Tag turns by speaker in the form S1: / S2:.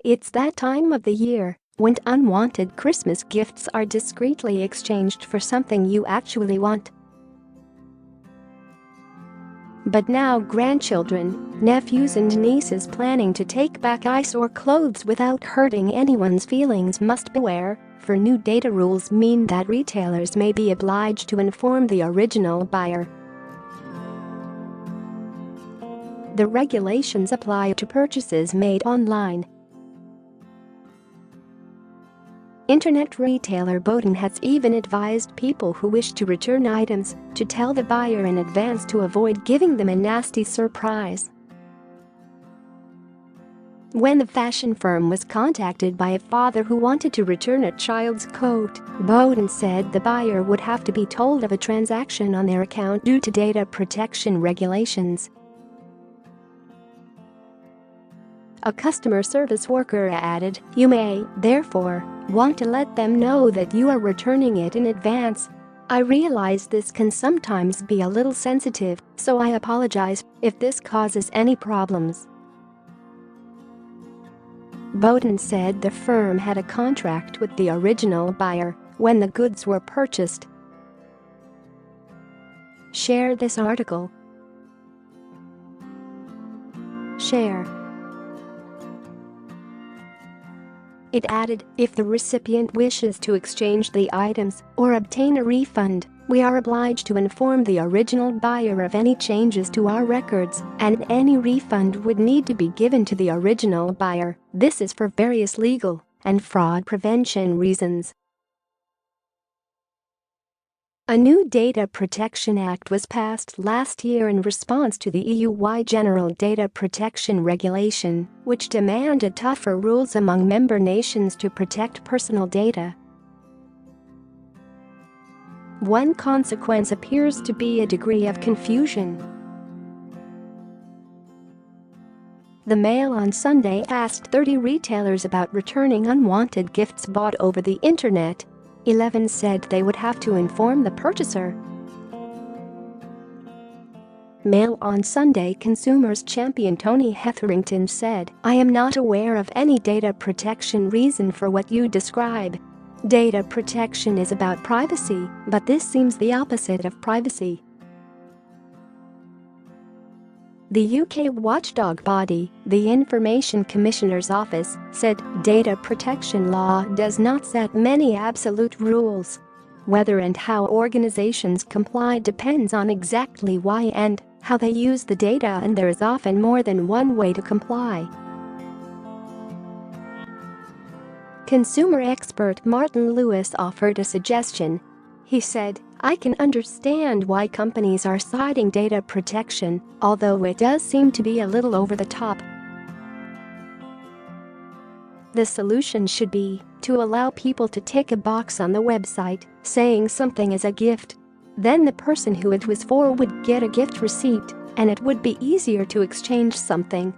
S1: It's that time of the year when unwanted Christmas gifts are discreetly exchanged for something you actually want. But now grandchildren, nephews and nieces planning to take back eyesore clothes without hurting anyone's feelings must beware, for new data rules mean that retailers may be obliged to inform the original buyer. The regulations apply to purchases made online. Internet retailer Boden has even advised people who wish to return items to tell the buyer in advance to avoid giving them a nasty surprise. When the fashion firm was contacted by a father who wanted to return a child's coat, Boden said the buyer would have to be told of a transaction on their account due to data protection regulations. A customer service worker added, "You may, therefore, want to let them know that you are returning it in advance. I realize this can sometimes be a little sensitive, so I apologize if this causes any problems." Boden said the firm had a contract with the original buyer when the goods were purchased. Share this article. Share. It added, if the recipient wishes to exchange the items or obtain a refund, we are obliged to inform the original buyer of any changes to our records, and any refund would need to be given to the original buyer. This is for various legal and fraud prevention reasons. A new Data Protection Act was passed last year in response to the EU-wide General Data Protection Regulation, which demanded tougher rules among member nations to protect personal data. One consequence appears to be a degree of confusion. The Mail on Sunday asked 30 retailers about returning unwanted gifts bought over the internet. 11 said they would have to inform the purchaser. Mail on Sunday consumers champion Tony Hetherington said, "I am not aware of any data protection reason for what you describe. Data protection is about privacy, but this seems the opposite of privacy." The UK watchdog body, the Information Commissioner's Office, said data protection law does not set many absolute rules. Whether and how organizations comply depends on exactly why and how they use the data, and there is often more than one way to comply. Consumer expert Martin Lewis offered a suggestion. He said, "I can understand why companies are citing data protection, although it does seem to be a little over the top. The solution should be to allow people to tick a box on the website saying something is a gift. Then the person who it was for would get a gift receipt, and it would be easier to exchange something."